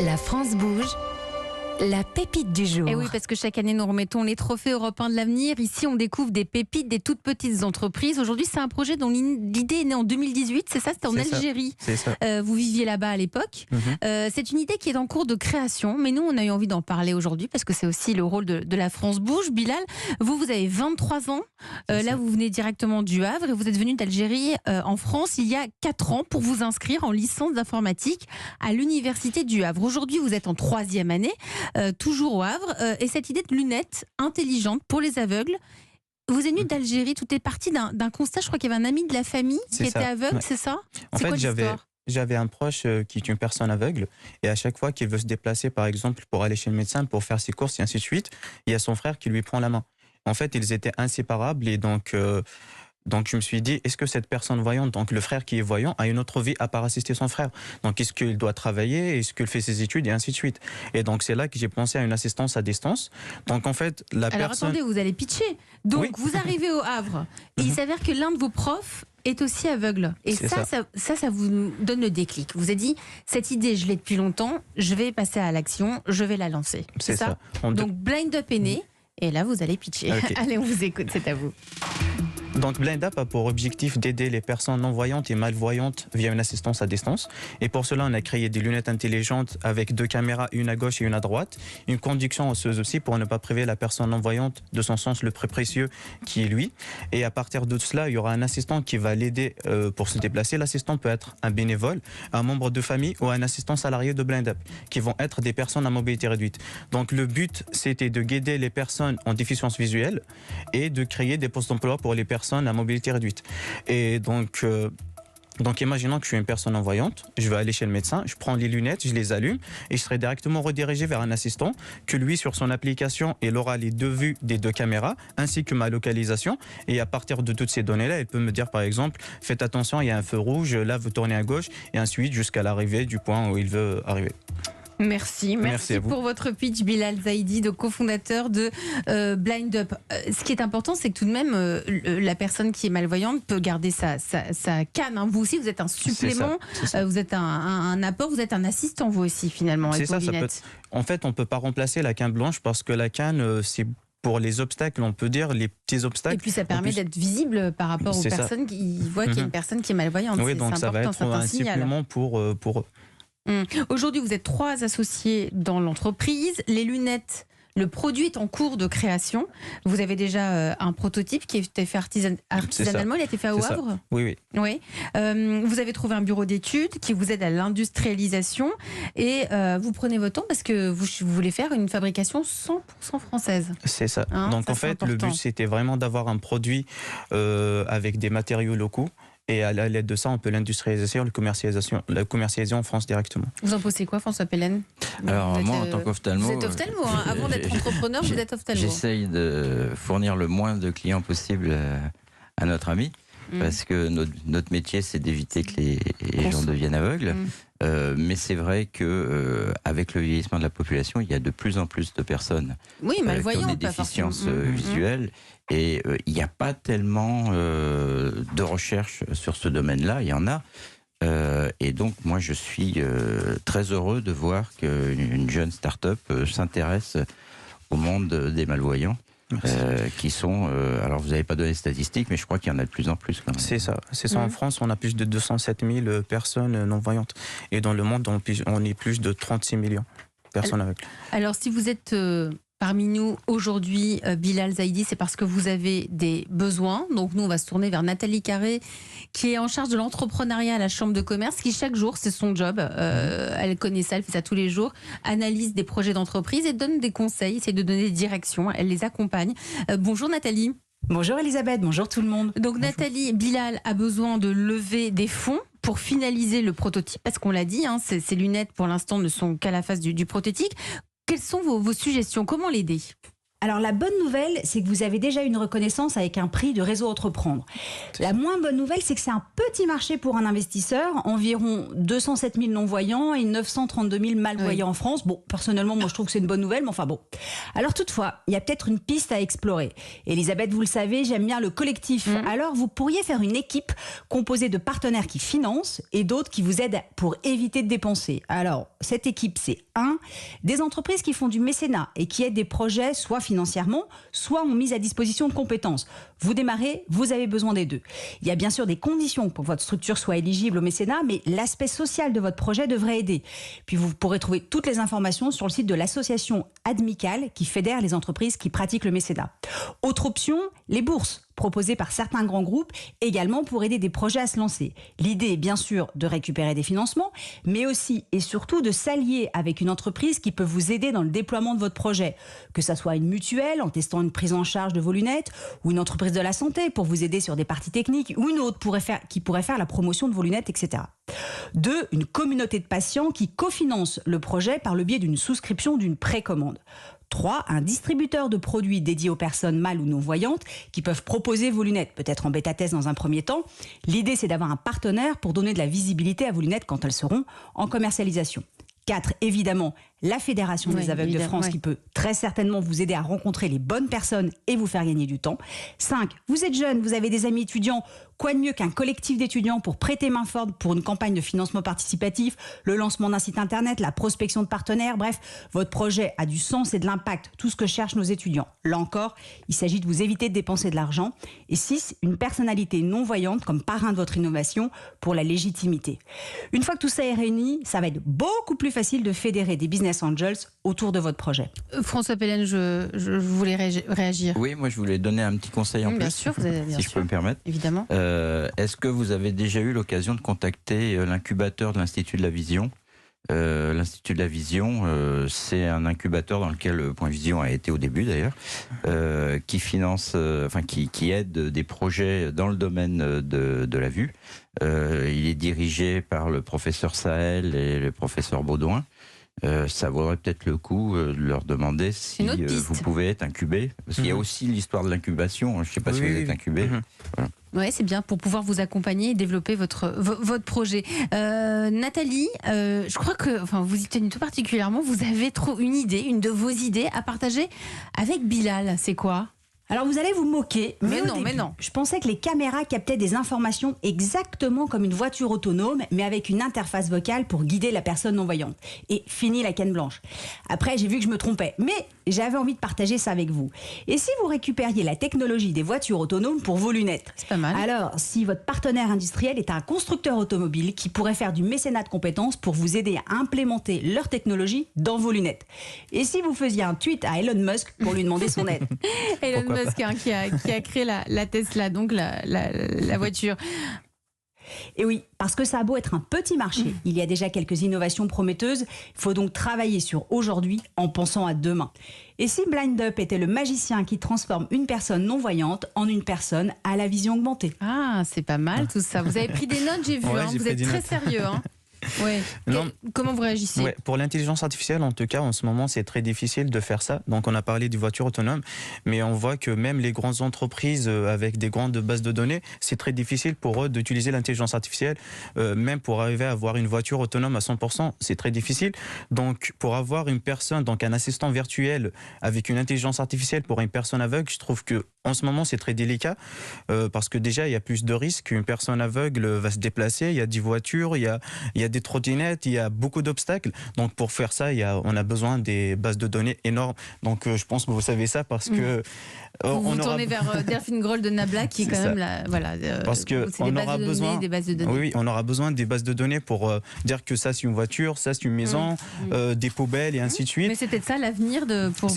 La France bouge. La pépite du jour. Et oui, parce que chaque année, nous remettons les trophées européens de l'avenir. Ici, on découvre des pépites, des toutes petites entreprises. Aujourd'hui, c'est un projet dont l'idée est née en 2018. C'est ça, c'était en Algérie. C'est ça. Vous viviez là-bas à l'époque. C'est une idée qui est en cours de création. Mais nous, on a eu envie d'en parler aujourd'hui parce que c'est aussi le rôle de la France bouge. Bilal, vous avez 23 ans. Là, vous venez directement du Havre et vous êtes venu d'Algérie en France il y a 4 ans pour vous inscrire en licence d'informatique à l'Université du Havre. Aujourd'hui, vous êtes en 3e année. Toujours au Havre, et cette idée de lunettes intelligentes pour les aveugles. Vous êtes venu d'Algérie, tout est parti d'un constat, je crois qu'il y avait un ami de la famille qui était aveugle, c'est ça? En fait, j'avais un proche qui est une personne aveugle, et à chaque fois qu'il veut se déplacer, par exemple, pour aller chez le médecin, pour faire ses courses et ainsi de suite, il y a son frère qui lui prend la main. En fait, ils étaient inséparables, et donc je me suis dit, est-ce que cette personne voyante, donc le frère qui est voyant, a une autre vie à part assister son frère? Donc est-ce qu'il doit travailler? Est-ce qu'il fait ses études? Et ainsi de suite. Et donc c'est là que j'ai pensé à une assistance à distance. Donc en fait, attendez, vous allez pitcher. Donc Oui. vous arrivez au Havre, et il s'avère que l'un de vos profs est aussi aveugle. Et ça vous donne le déclic. Vous avez dit, cette idée, je l'ai depuis longtemps, je vais passer à l'action, je vais la lancer. C'est ça. Donc Blind Up est né, et là vous allez pitcher. Okay. Allez, on vous écoute, c'est à vous. Donc Blind Up a pour objectif d'aider les personnes non-voyantes et malvoyantes via une assistance à distance. Et pour cela, on a créé des lunettes intelligentes avec 2 caméras, une à gauche et une à droite. Une conduction osseuse aussi pour ne pas priver la personne non-voyante de son sens le plus précieux qui est lui. Et à partir de cela, il y aura un assistant qui va l'aider pour se déplacer. L'assistant peut être un bénévole, un membre de famille ou un assistant salarié de Blind Up, qui vont être des personnes à mobilité réduite. Donc le but, c'était de guider les personnes en déficience visuelle et de créer des postes d'emploi pour les personnes à mobilité réduite. Et donc imaginons que je suis une personne non-voyante, je vais aller chez le médecin, je prends les lunettes, je les allume et je serai directement redirigé vers un assistant que lui, sur son application, il aura les 2 vues des 2 caméras ainsi que ma localisation, et à partir de toutes ces données-là, il peut me dire par exemple, faites attention, il y a un feu rouge, là vous tournez à gauche, et ensuite jusqu'à l'arrivée du point où il veut arriver. Merci pour votre pitch, Bilal Zaidi, de cofondateur de Blind Up. Ce qui est important, c'est que tout de même, la personne qui est malvoyante peut garder sa canne. Hein. Vous aussi, vous êtes un supplément, c'est ça. Vous êtes un apport, vous êtes un assistant, vous aussi, finalement. C'est ça, en fait, on ne peut pas remplacer la canne blanche parce que la canne, c'est pour les obstacles, on peut dire, les petits obstacles. Et puis ça permet d'être visible par rapport aux personnes qui voient qu'il y a une personne qui est malvoyante. Oui, donc ça va être un supplément pour eux. Aujourd'hui, vous êtes 3 associés dans l'entreprise. Les lunettes, le produit est en cours de création. Vous avez déjà un prototype qui a été fait artisanalement. Il a été fait au Havre. Oui. Vous avez trouvé un bureau d'études qui vous aide à l'industrialisation. Et vous prenez votre temps parce que vous voulez faire une fabrication 100% française. C'est ça. Donc en fait, le but, c'était vraiment d'avoir un produit avec des matériaux locaux. Et à l'aide de ça, on peut l'industrialisation, la commercialisation en France directement. Vous en pensez quoi, François Pellen? Alors moi, en tant qu'ophtalmo... Vous êtes ophtalmo, hein. Avant d'être entrepreneur, vous êtes ophtalmo. J'essaye de fournir le moins de clients possible à notre ami, parce que notre métier, c'est d'éviter que les gens deviennent aveugles. Mais c'est vrai que avec le vieillissement de la population, il y a de plus en plus de personnes qui ont des déficiences visuelles. Et il n'y a pas tellement de recherche sur ce domaine-là, il y en a. Et donc, moi, je suis très heureux de voir qu'une jeune start-up s'intéresse au monde des malvoyants. Qui sont... alors, vous n'avez pas donné les statistiques, mais je crois qu'il y en a de plus en plus. Quand même. C'est ça. En France, on a plus de 207 000 personnes non-voyantes. Et dans le monde, on est plus de 36 millions de personnes aveugles. Alors, si vous êtes... parmi nous aujourd'hui, Bilal Zaidi, c'est parce que vous avez des besoins. Donc nous, on va se tourner vers Nathalie Carré, qui est en charge de l'entrepreneuriat à la Chambre de commerce, qui chaque jour, c'est son job, elle connaît ça, elle fait ça tous les jours, analyse des projets d'entreprise et donne des conseils, essaie de donner des directions, elle les accompagne. Bonjour Nathalie. Bonjour Elisabeth, bonjour tout le monde. Donc Nathalie, Bilal a besoin de lever des fonds pour finaliser le prototype, parce qu'on l'a dit, hein, ces lunettes pour l'instant ne sont qu'à la phase du prototype. Quelles sont vos suggestions? Comment l'aider? Alors la bonne nouvelle, c'est que vous avez déjà une reconnaissance avec un prix de Réseau Entreprendre. La moins bonne nouvelle, c'est que c'est un petit marché pour un investisseur, environ 207 000 non-voyants et 932 000 malvoyants en France. Bon, personnellement, moi je trouve que c'est une bonne nouvelle, mais enfin bon. Alors toutefois, il y a peut-être une piste à explorer. Elisabeth, vous le savez, j'aime bien le collectif. Alors vous pourriez faire une équipe composée de partenaires qui financent et d'autres qui vous aident pour éviter de dépenser. Alors, cette équipe, c'est des entreprises qui font du mécénat et qui aident des projets soit financièrement, soit ont mis à disposition de compétences. Vous démarrez, vous avez besoin des deux. Il y a bien sûr des conditions pour que votre structure soit éligible au mécénat, mais l'aspect social de votre projet devrait aider. Puis vous pourrez trouver toutes les informations sur le site de l'association Admical qui fédère les entreprises qui pratiquent le mécénat. Autre option, les bourses proposées par certains grands groupes, également pour aider des projets à se lancer. L'idée est bien sûr de récupérer des financements, mais aussi et surtout de s'allier avec une entreprise qui peut vous aider dans le déploiement de votre projet. Que ça soit une mutuelle en testant une prise en charge de vos lunettes, ou une entreprise de la santé pour vous aider sur des parties techniques, ou une autre qui pourrait faire la promotion de vos lunettes, etc. 2, une communauté de patients qui cofinance le projet par le biais d'une souscription d'une précommande. 3, un distributeur de produits dédiés aux personnes mal ou non-voyantes qui peuvent proposer vos lunettes, peut-être en bêta-test dans un premier temps. L'idée, c'est d'avoir un partenaire pour donner de la visibilité à vos lunettes quand elles seront en commercialisation. 4, évidemment, la Fédération des aveugles de France qui peut très certainement vous aider à rencontrer les bonnes personnes et vous faire gagner du temps. 5, vous êtes jeune, vous avez des amis étudiants, quoi de mieux qu'un collectif d'étudiants pour prêter main forte pour une campagne de financement participatif, le lancement d'un site internet, la prospection de partenaires, bref, votre projet a du sens et de l'impact, tout ce que cherchent nos étudiants. Là encore, il s'agit de vous éviter de dépenser de l'argent. Et 6, une personnalité non-voyante comme parrain de votre innovation pour la légitimité. Une fois que tout ça est réuni, ça va être beaucoup plus facile de fédérer des business angels autour de votre projet. François Pellen, je voulais réagir. Oui, moi je voulais donner un petit conseil en plus. Bien sûr, vous avez, bien si sûr, je peux me permettre. Évidemment. Est-ce que vous avez déjà eu l'occasion de contacter l'incubateur de l'Institut de la Vision ? L'Institut de la Vision, c'est un incubateur dans lequel Point Vision a été au début d'ailleurs, qui finance, qui aide des projets dans le domaine de la vue. Il est dirigé par le professeur Sahel et le professeur Baudouin. Ça vaudrait peut-être le coup de leur demander si vous pouvez être incubé. Parce qu'il y a aussi l'histoire de l'incubation. Je ne sais pas si vous êtes incubé. Voilà. Oui, c'est bien pour pouvoir vous accompagner et développer votre projet. Nathalie, je crois que vous y tenez tout particulièrement. Vous avez une idée, une de vos idées à partager avec Bilal. C'est quoi ? Alors vous allez vous moquer, mais non. non. Je pensais que les caméras captaient des informations exactement comme une voiture autonome, mais avec une interface vocale pour guider la personne non-voyante. Et fini la canne blanche. Après, j'ai vu que je me trompais, mais j'avais envie de partager ça avec vous. Et si vous récupériez la technologie des voitures autonomes pour vos lunettes ? C'est pas mal. Alors, si votre partenaire industriel est un constructeur automobile qui pourrait faire du mécénat de compétences pour vous aider à implémenter leur technologie dans vos lunettes ? Et si vous faisiez un tweet à Elon Musk pour lui demander son aide ? Elon Musk, qui a créé la Tesla, donc la voiture. Et oui, parce que ça a beau être un petit marché, il y a déjà quelques innovations prometteuses. Il faut donc travailler sur aujourd'hui en pensant à demain. Et si Blind Up était le magicien qui transforme une personne non-voyante en une personne à la vision augmentée ? Ah, c'est pas mal tout ça. Vous avez pris des notes, j'ai vu. Ouais, vous êtes très sérieux. Ouais. Comment vous réagissez ? Pour l'intelligence artificielle, en tout cas, en ce moment, c'est très difficile de faire ça. Donc, on a parlé des voitures autonomes, mais on voit que même les grandes entreprises avec des grandes bases de données, c'est très difficile pour eux d'utiliser l'intelligence artificielle. Même pour arriver à avoir une voiture autonome à 100%, c'est très difficile. Donc, pour avoir une personne, donc un assistant virtuel avec une intelligence artificielle pour une personne aveugle, je trouve que en ce moment, c'est très délicat parce que déjà, il y a plus de risques. Une personne aveugle va se déplacer. Il y a des voitures, il y a des trottinettes, il y a beaucoup d'obstacles. Donc, pour faire ça, on a besoin des bases de données énormes. Donc, je pense que vous savez ça parce que... Vous tournez vers Delphine Groll de Nabla qui est quand même la... parce que on aura besoin des bases de données. Oui, on aura besoin des bases de données pour dire que ça, c'est une voiture, ça, c'est une maison, des poubelles et ainsi de suite. Mais c'est peut-être ça l'avenir pour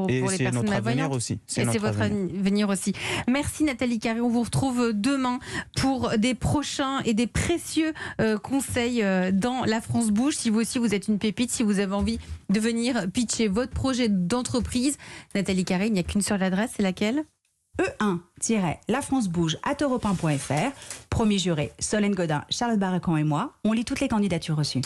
les personnes malvoyantes. Aussi. C'est votre avenir aussi. Merci Nathalie Carré. On vous retrouve demain pour des prochains et des précieux conseils dans La France Bouge. Si vous aussi vous êtes une pépite, si vous avez envie de venir pitcher votre projet d'entreprise, Nathalie Carré, il n'y a qu'une seule adresse, c'est laquelle ? E1-lafrancebouge@europe1.fr. Premier juré, Solène Godin, Charlotte Barrecan et moi. On lit toutes les candidatures reçues.